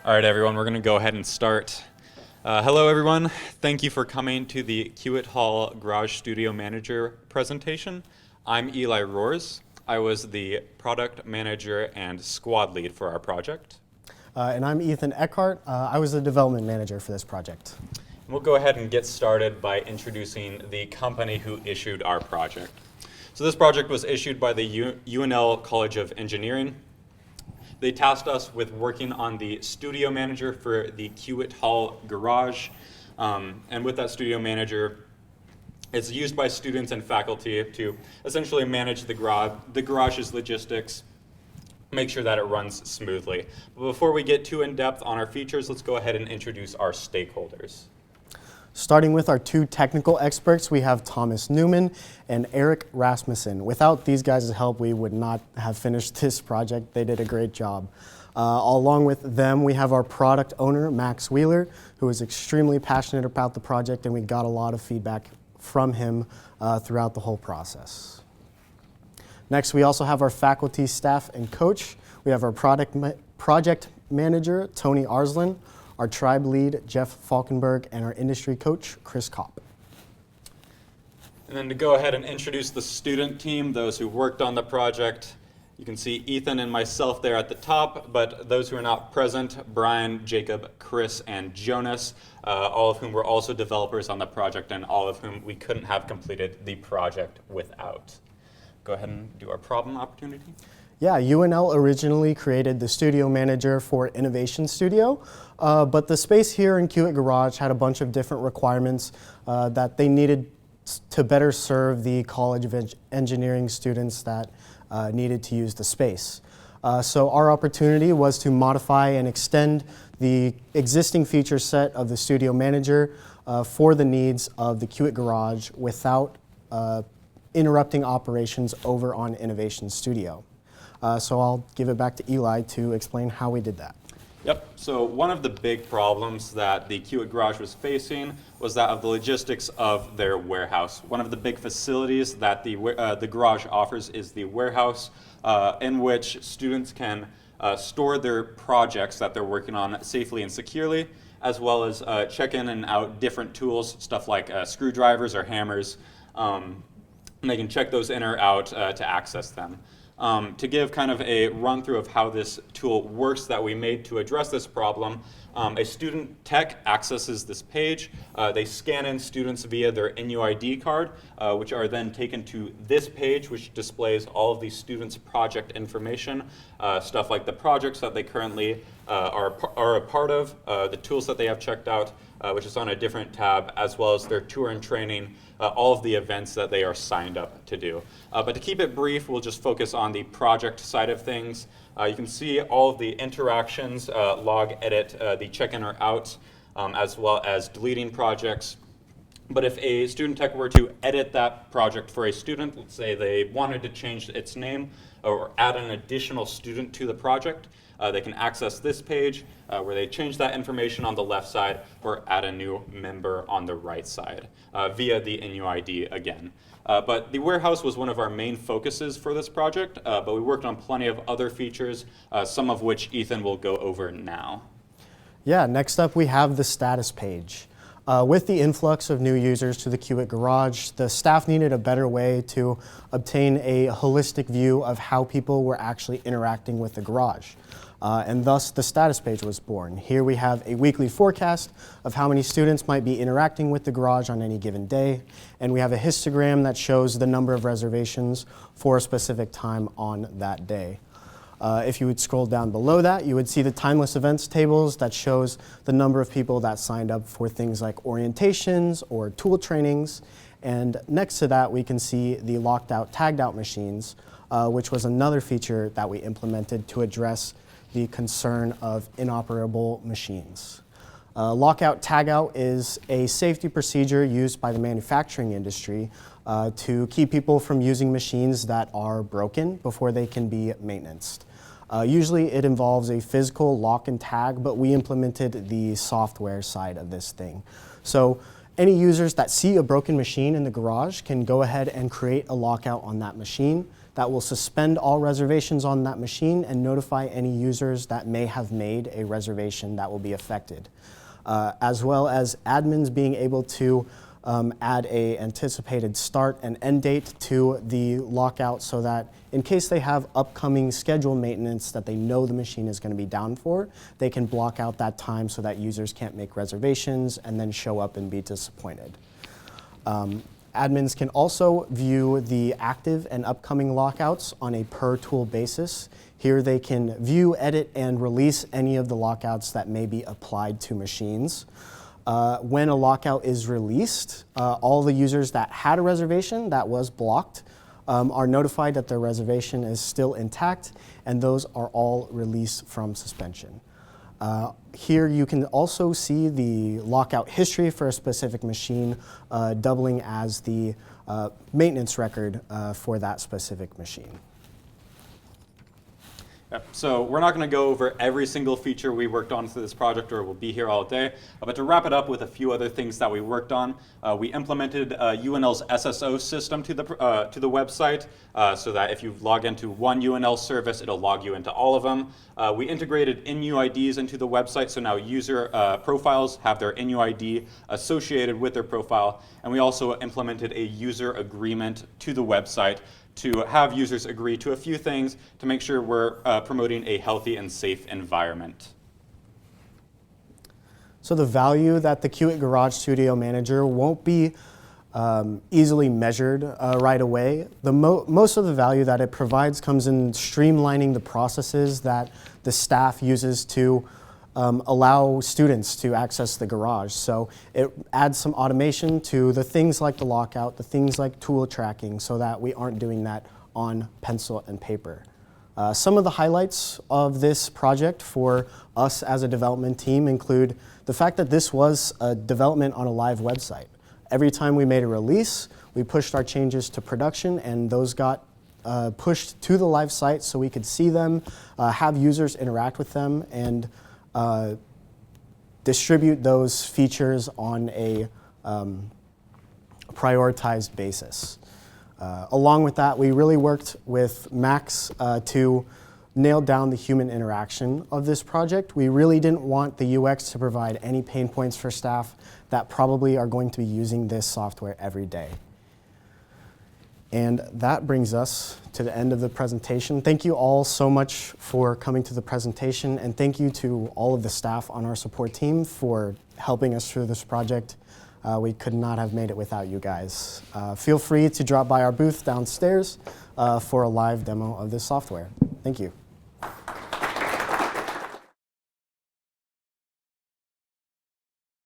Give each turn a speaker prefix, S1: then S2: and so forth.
S1: All right, everyone, we're going to go ahead and start. Hello, everyone. Thank you for coming to the Kiewit Hall Garage Studio Manager presentation. I'm Eli Roars. I was the product manager and squad lead for our project.
S2: And I'm Ethan Eckhart. I was the development manager for this project.
S1: We'll go ahead and get started by introducing the company who issued our project. So this project was issued by the UNL College of Engineering. They tasked us with working on the studio manager for the Kiewit Hall Garage. And with that studio manager, it's used by students and faculty to essentially manage the garage's logistics, make sure that it runs smoothly. But before we get too in-depth on our features, let's go ahead and introduce our stakeholders.
S2: Starting with our two technical experts, we have Thomas Newman and Eric Rasmussen. Without these guys' help, we would not have finished this project. They did a great job. Along with them, we have our product owner, Max Wheeler, who is extremely passionate about the project, and we got a lot of feedback from him throughout the whole process. Next, we also have our faculty, staff, and coach. We have our project manager, Tony Arslan, our tribe lead, Jeff Falkenberg, and our industry coach, Chris Kopp.
S1: And then to go ahead and introduce the student team, those who worked on the project, you can see Ethan and myself there at the top, but those who are not present, Brian, Jacob, Chris, and Jonas, all of whom were also developers on the project and all of whom we couldn't have completed the project without. Go ahead and do our problem opportunity.
S2: Yeah, UNL originally created the studio manager for Innovation Studio, but the space here in Kiewit Garage had a bunch of different requirements that they needed to better serve the College of Engineering students that needed to use the space. So our opportunity was to modify and extend the existing feature set of the studio manager for the needs of the Kiewit Garage without interrupting operations over on Innovation Studio. So I'll give it back to Eli to explain how we did that.
S1: Yep, so one of the big problems that the Kiewit Garage was facing was that of the logistics of their warehouse. One of the big facilities that the garage offers is the warehouse in which students can store their projects that they're working on safely and securely, as well as check in and out different tools, stuff like screwdrivers or hammers, and they can check those in or out to access them. To give kind of a run through of how this tool works that we made to address this problem, a student tech accesses this page. They scan in students via their NUID card, which are then taken to this page, which displays all of the students' project information, stuff like the projects that they currently are a part of, the tools that they have checked out, which is on a different tab, as well as their tour and training, all of the events that they are signed up to do. But to keep it brief, we'll just focus on the project side of things. You can see all of the interactions, log, edit, the check-in or out, as well as deleting projects. But if a student tech were to edit that project for a student, let's say they wanted to change its name or add an additional student to the project, they can access this page where they change that information on the left side or add a new member on the right side via the NUID again. But the warehouse was one of our main focuses for this project, but we worked on plenty of other features, some of which Ethan will go over now.
S2: Yeah, next up we have the status page. With the influx of new users to the Kiewit Garage, the staff needed a better way to obtain a holistic view of how people were actually interacting with the garage. And thus the status page was born. Here we have a weekly forecast of how many students might be interacting with the garage on any given day, and we have a histogram that shows the number of reservations for a specific time on that day. If you would scroll down below that, you would see the timeless events tables that shows the number of people that signed up for things like orientations or tool trainings. And next to that, we can see the locked out, tagged out machines, which was another feature that we implemented to address the concern of inoperable machines. Lockout tagout is a safety procedure used by the manufacturing industry to keep people from using machines that are broken before they can be maintenanced. Usually it involves a physical lock and tag, but we implemented the software side of this thing. So Any users that see a broken machine in the garage can go ahead and create a lockout on that machine that will suspend all reservations on that machine and notify any users that may have made a reservation that will be affected. As well as admins being able to add a anticipated start and end date to the lockout so that in case they have upcoming scheduled maintenance that they know the machine is going to be down for, they can block out that time so that users can't make reservations and then show up and be disappointed. Admins can also view the active and upcoming lockouts on a per tool basis. Here they can view, edit, and release any of the lockouts that may be applied to machines. When a lockout is released, all the users that had a reservation that was blocked are notified that their reservation is still intact, and those are all released from suspension. Here you can also see the lockout history for a specific machine, doubling as the maintenance record for that specific machine.
S1: Yep. So we're not going to go over every single feature we worked on for this project, or we'll be here all day. But to wrap it up with a few other things that we worked on, we implemented UNL's SSO system to the website, so that if you log into one UNL service, it'll log you into all of them. We integrated INUIDs into the website, so now user profiles have their INUID associated with their profile. And we also implemented a user agreement to the website to have users agree to a few things to make sure we're promoting a healthy and safe environment.
S2: So the value that the Kiewit Garage Studio Manager won't be easily measured right away. Most of the value that it provides comes in streamlining the processes that the staff uses to allow students to access the garage. So it adds some automation to the things like the lockout, the things like tool tracking, so that we aren't doing that on pencil and paper. Some of the highlights of this project for us as a development team include the fact that this was a development on a live website. Every time we made a release, we pushed our changes to production, and those got pushed to the live site so we could see them, have users interact with them, and distribute those features on a prioritized basis. Along with that, we really worked with Max to nail down the human interaction of this project. We really didn't want the UX to provide any pain points for staff that probably are going to be using this software every day. And that brings us to the end of the presentation. Thank you all so much for coming to the presentation, and thank you to all of the staff on our support team for helping us through this project. We could not have made it without you guys. Feel free to drop by our booth downstairs for a live demo of this software. Thank you.